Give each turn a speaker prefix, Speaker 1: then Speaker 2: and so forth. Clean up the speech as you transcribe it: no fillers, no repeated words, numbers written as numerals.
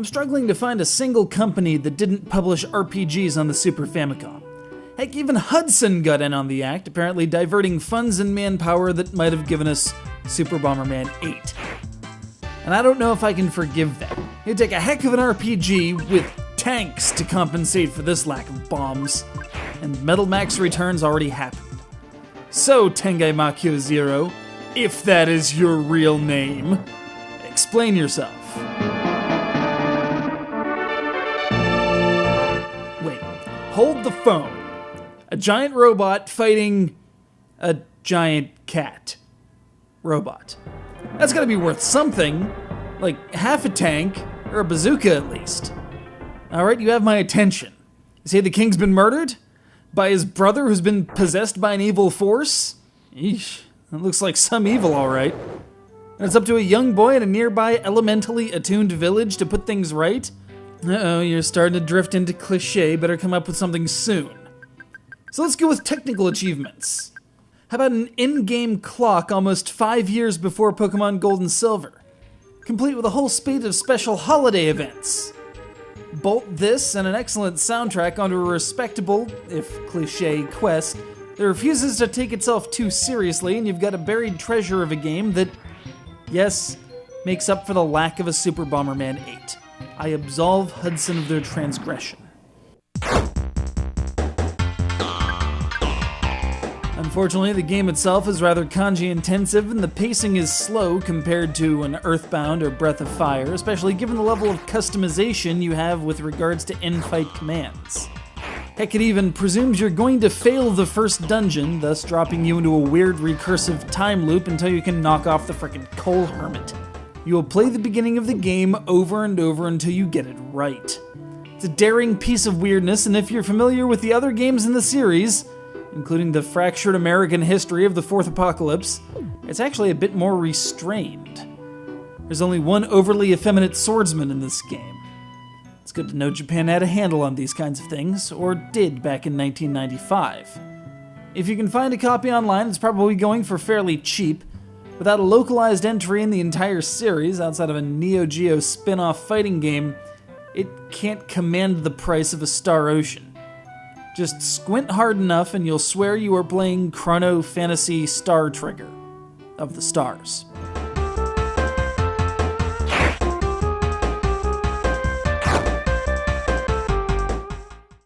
Speaker 1: I'm struggling to find a single company that didn't publish RPGs on the Super Famicom. Heck, even Hudson got in on the act, apparently diverting funds and manpower that might have given us Super Bomberman 8. And I don't know if I can forgive that. It'd take a heck of an RPG with tanks to compensate for this lack of bombs, and Metal Max Returns already happened. So, TENGAI MAKYOU 0, if that is your real name, explain yourself. Wait, hold the phone. A giant robot fighting a giant cat. Robot. That's gotta be worth something, like half a tank, or a bazooka at least. Alright, you have my attention. You say the king's been murdered? By his brother who's been possessed by an evil force? Eesh, that looks like some evil, alright. And it's up to a young boy in a nearby elementally attuned village to put things right? Uh-oh, you're starting to drift into cliché, better come up with something soon. So let's go with technical achievements. How about an in-game clock almost 5 years before Pokemon Gold and Silver? Complete with a whole spate of special holiday events. Bolt this and an excellent soundtrack onto a respectable, if cliché, quest that refuses to take itself too seriously, and you've got a buried treasure of a game that, yes, makes up for the lack of a Super Bomberman 8. I absolve Hudson of their transgression. Unfortunately, the game itself is rather kanji-intensive, and the pacing is slow compared to an Earthbound or Breath of Fire, especially given the level of customization you have with regards to in-fight commands. Heck, it even presumes you're going to fail the first dungeon, thus dropping you into a weird recursive time loop until you can knock off the frickin' Coal Hermit. You will play the beginning of the game over and over until you get it right. It's a daring piece of weirdness, and if you're familiar with the other games in the series, including the fractured American history of the Fourth Apocalypse, it's actually a bit more restrained. There's only one overly effeminate swordsman in this game. It's good to know Japan had a handle on these kinds of things, or did back in 1995. If you can find a copy online, it's probably going for fairly cheap. Without a localized entry in the entire series, outside of a Neo Geo spin-off fighting game, it can't command the price of a Star Ocean. Just squint hard enough and you'll swear you are playing Chrono Fantasy Star Trigger of the stars.